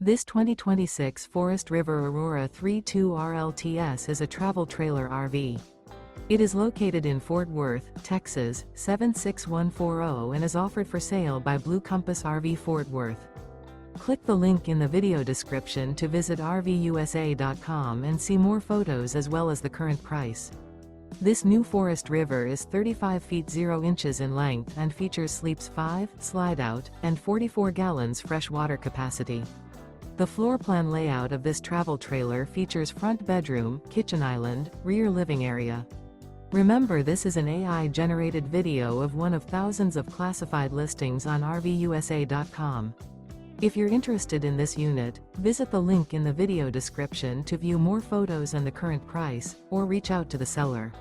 This 2026 Forest River Aurora 32 RLTS is a travel trailer RV. It is located in Fort Worth, Texas, 76140 and is offered for sale by Blue Compass RV Fort Worth. Click the link in the video description to visit RVUSA.com and see more photos as well as the current price. This new Forest River is 35 feet 0 inches in length and features sleeps 5, slide-out, and 44 gallons fresh water capacity. The floor plan layout of this travel trailer features front bedroom, kitchen island, rear living area. Remember, this is an AI-generated video of one of thousands of classified listings on RVUSA.com. If you're interested in this unit, visit the link in the video description to view more photos and the current price, or reach out to the seller.